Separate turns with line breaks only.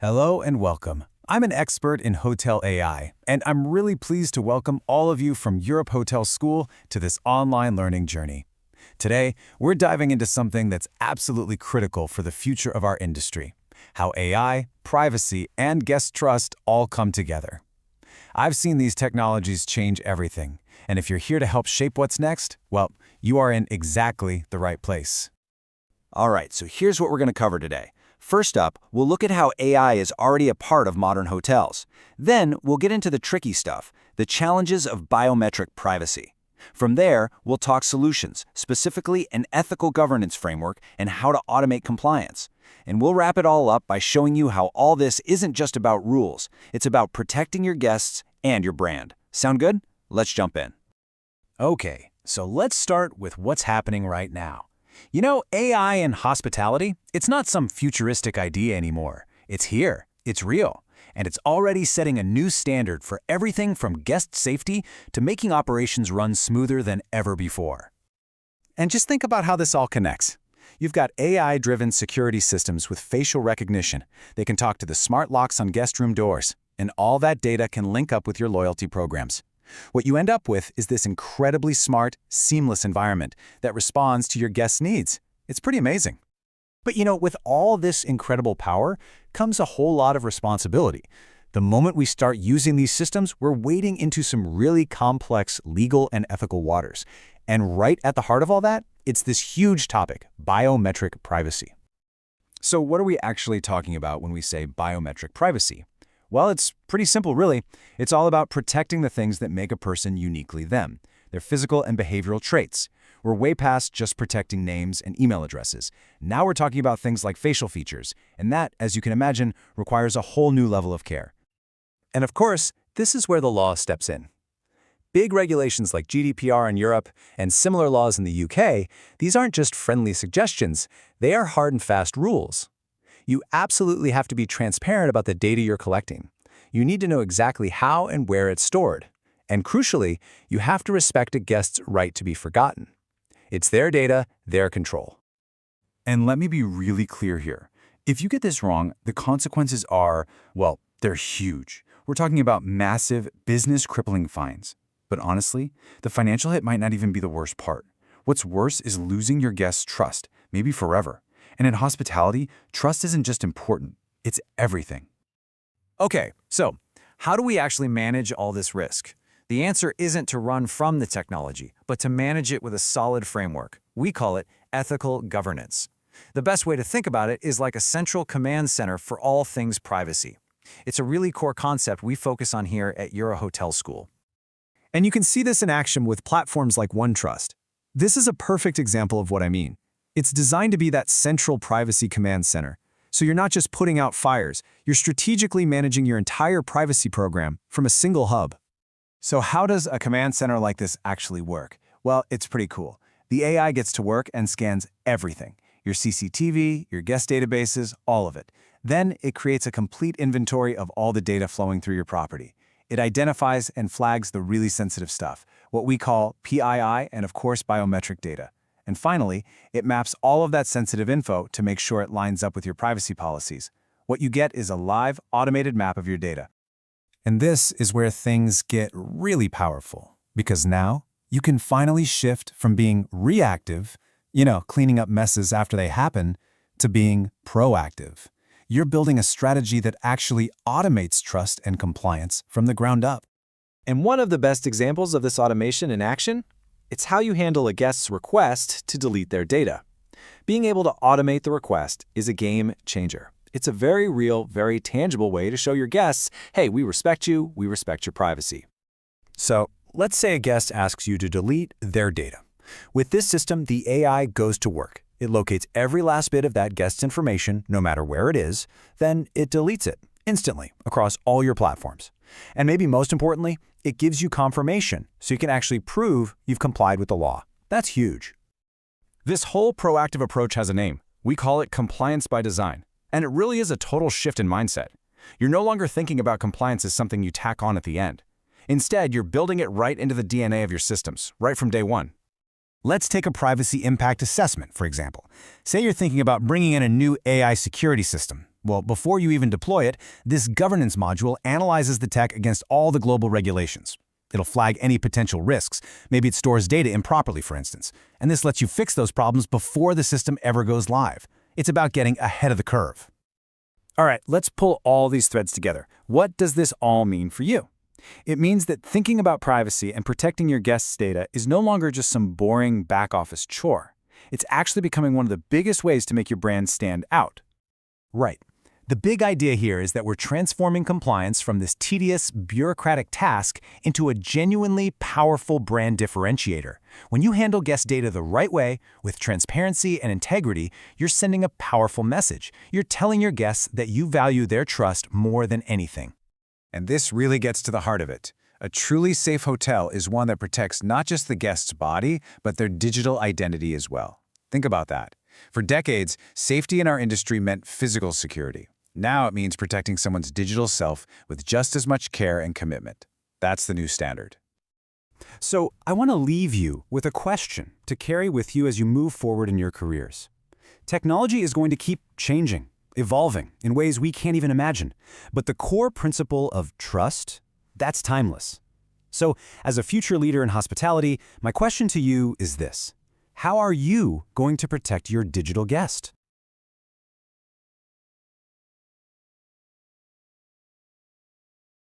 Hello and welcome. I'm an expert in hotel AI, and I'm really pleased to welcome all of you from Europe Hotel School to this online learning journey. Today, we're diving into something that's absolutely critical for the future of our industry: how AI, privacy, and guest trust all come together. I've seen these technologies change everything, and if you're here to help shape what's next, well, you are in exactly the right place.
All right, so here's what we're going to cover today. First up, we'll look at how AI is already a part of modern hotels. Then, we'll get into the tricky stuff, the challenges of biometric privacy. From there, we'll talk solutions, specifically an ethical governance framework and how to automate compliance. And we'll wrap it all up by showing you how all this isn't just about rules. It's about protecting your guests and your brand. Sound good? Let's jump in.
Okay, so let's start with what's happening right now. You know, AI in hospitality, it's not some futuristic idea anymore. It's here, it's real, and it's already setting a new standard for everything from guest safety to making operations run smoother than ever before. And just think about how this all connects. You've got AI-driven security systems with facial recognition. They can talk to the smart locks on guest room doors, and all that data can link up with your loyalty programs. What you end up with is this incredibly smart, seamless environment that responds to your guests' needs. It's pretty amazing. But you know, with all this incredible power comes a whole lot of responsibility. The moment we start using these systems, we're wading into some really complex legal and ethical waters. And right at the heart of all that, it's this huge topic, biometric privacy. So what are we actually talking about when we say biometric privacy? Well, it's pretty simple, really. It's all about protecting the things that make a person uniquely them, their physical and behavioral traits. We're way past just protecting names and email addresses. Now we're talking about things like facial features, and that, as you can imagine, requires a whole new level of care. And of course, this is where the law steps in. Big regulations like GDPR in Europe and similar laws in the UK, these aren't just friendly suggestions, they are hard and fast rules. You absolutely have to be transparent about the data you're collecting. You need to know exactly how and where it's stored. And crucially, you have to respect a guest's right to be forgotten. It's their data, their control. And let me be really clear here. If you get this wrong, the consequences are, well, they're huge. We're talking about massive, business-crippling fines. But honestly, the financial hit might not even be the worst part. What's worse is losing your guests' trust, maybe forever. And in hospitality, trust isn't just important, it's everything. Okay, so how do we actually manage all this risk? The answer isn't to run from the technology, but to manage it with a solid framework. We call it ethical governance. The best way to think about it is like a central command center for all things privacy. It's a really core concept we focus on here at Euro Hotel School. And you can see this in action with platforms like OneTrust. This is a perfect example of what I mean. It's designed to be that central privacy command center. So you're not just putting out fires, you're strategically managing your entire privacy program from a single hub. So how does a command center like this actually work? Well, it's pretty cool. The AI gets to work and scans everything: your CCTV, your guest databases, all of it. Then it creates a complete inventory of all the data flowing through your property. It identifies and flags the really sensitive stuff, what we call PII and, of course, biometric data. And finally, it maps all of that sensitive info to make sure it lines up with your privacy policies. What you get is a live, automated map of your data. And this is where things get really powerful, because now you can finally shift from being reactive, cleaning up messes after they happen, to being proactive. You're building a strategy that actually automates trust and compliance from the ground up.
And one of the best examples of this automation in action? It's how you handle a guest's request to delete their data. Being able to automate the request is a game changer. It's a very real, very tangible way to show your guests, hey, we respect you, we respect your privacy.
So let's say a guest asks you to delete their data. With this system, the AI goes to work. It locates every last bit of that guest's information, no matter where it is, then it deletes it instantly across all your platforms. And maybe most importantly, it gives you confirmation, so you can actually prove you've complied with the law. That's huge. This whole proactive approach has a name. We call it compliance by design. And it really is a total shift in mindset. You're no longer thinking about compliance as something you tack on at the end. Instead, you're building it right into the DNA of your systems, right from day one. Let's take a privacy impact assessment, for example. Say you're thinking about bringing in a new AI security system. Well, before you even deploy it, this governance module analyzes the tech against all the global regulations. It'll flag any potential risks. Maybe it stores data improperly, for instance. And this lets you fix those problems before the system ever goes live. It's about getting ahead of the curve.
All right, let's pull all these threads together. What does this all mean for you? It means that thinking about privacy and protecting your guests' data is no longer just some boring back-office chore. It's actually becoming one of the biggest ways to make your brand stand out.
Right. The big idea here is that we're transforming compliance from this tedious, bureaucratic task into a genuinely powerful brand differentiator. When you handle guest data the right way, with transparency and integrity, you're sending a powerful message. You're telling your guests that you value their trust more than anything.
And this really gets to the heart of it. A truly safe hotel is one that protects not just the guest's body, but their digital identity as well. Think about that. For decades, safety in our industry meant physical security. Now it means protecting someone's digital self with just as much care and commitment. That's the new standard.
So I want to leave you with a question to carry with you as you move forward in your careers. Technology is going to keep changing, evolving in ways we can't even imagine. But the core principle of trust, that's timeless. So as a future leader in hospitality, my question to you is this: how are you going to protect your digital guest?